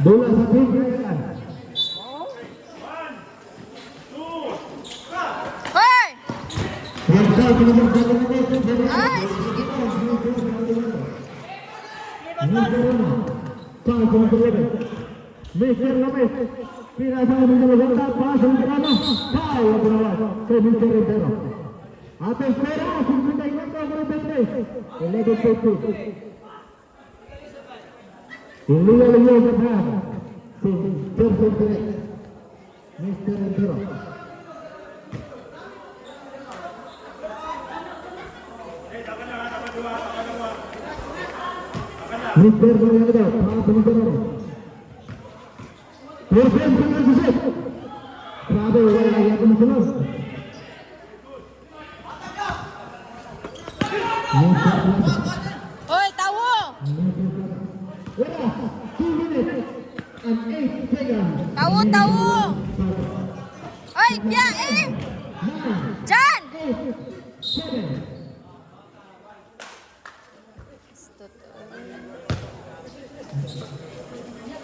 Bola sa tinggilan. Hoy! Ay! Mr. Lopez, pinasa ng bola, pasa ng kano, kaya ginawa kay Mr. Rivero. At espera, 51 con 23, 11-50. Inilah yang benar, tersentuh, Mr. Rivero. Mr. Rivero, pass Rivero. Perfect position. Bravo, yang kemudian. Hoy, tawo! 2 minutes and 8 seconds. Tawo, tawo! Hoy, biya eh! Jan! 7.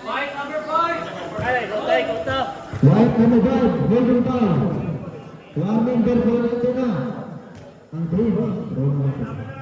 White number 5. Ay, gotay, gota. White number 5, holding down. Warning bell for Antina. Ang 3 balls.